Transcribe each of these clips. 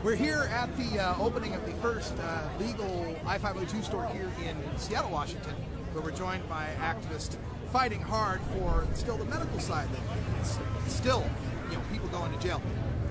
We're here at the opening of the first legal I-502 store here in Seattle, Washington, where we're joined by activists fighting hard for still the medical side. That still, people going to jail.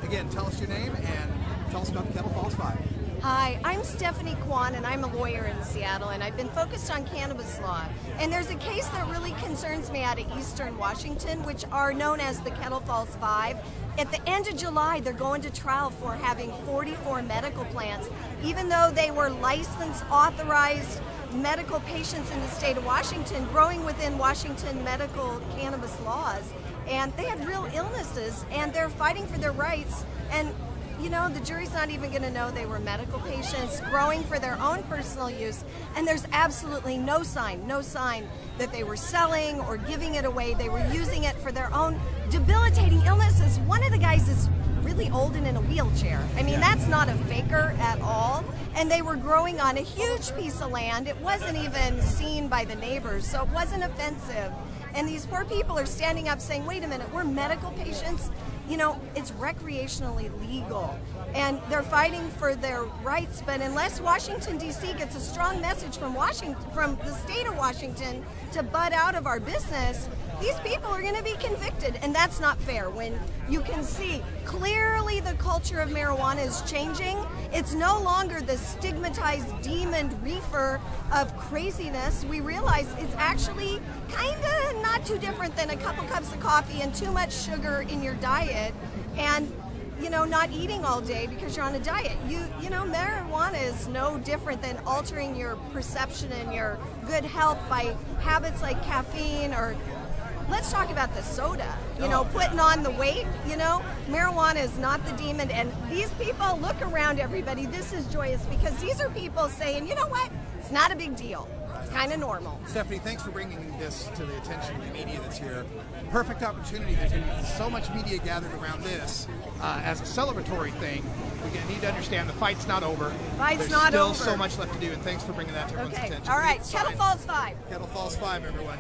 Again, tell us your name and tell us about the Kettle Falls 5. Hi, I'm Stephanie Quane, and I'm a lawyer in Seattle, and I've been focused on cannabis law. And there's a case that really concerns me out of Eastern Washington, which are known as the Kettle Falls 5. At the end of July, they're going to trial for having 44 medical plants, even though they were licensed, authorized medical patients in the state of Washington, growing within Washington medical cannabis laws. And they had real illnesses, and they're fighting for their rights. And the jury's not even going to know they were medical patients growing for their own personal use, and there's absolutely no sign that they were selling or giving it away. They were using it for their own debilitating illnesses. One of the guys is really old and in a wheelchair. I mean, that's not a faker at all. And they were growing on a huge piece of land. It wasn't even seen by the neighbors, so it wasn't offensive. And these poor people are standing up saying, wait a minute, we're medical patients? It's recreationally legal, and they're fighting for their rights. But unless Washington, D.C. gets a strong message from the state of Washington to butt out of our business, these people are going to be convicted, and that's not fair. When you can see clearly the culture of marijuana is changing, it's no longer the stigmatized demon reefer of craziness. We realize it's actually kind of not too different than a couple cups of coffee and too much sugar in your diet, and not eating all day because you're on a diet. Marijuana is no different than altering your perception and your good health by habits like caffeine, or let's talk about the soda, putting on the weight. Marijuana is not the demon. And these people, look around, everybody, this is joyous, because these are people saying, you know what, it's not a big deal. It's kind of normal. Stephanie, thanks for bringing this to the attention of the media that's here. Perfect opportunity. There's going to be so much media gathered around this as a celebratory thing. We need to understand the fight's not over. There's still so much left to do, and thanks for bringing that to everyone's attention. All right, Kettle Falls 5. Kettle Falls 5, everyone.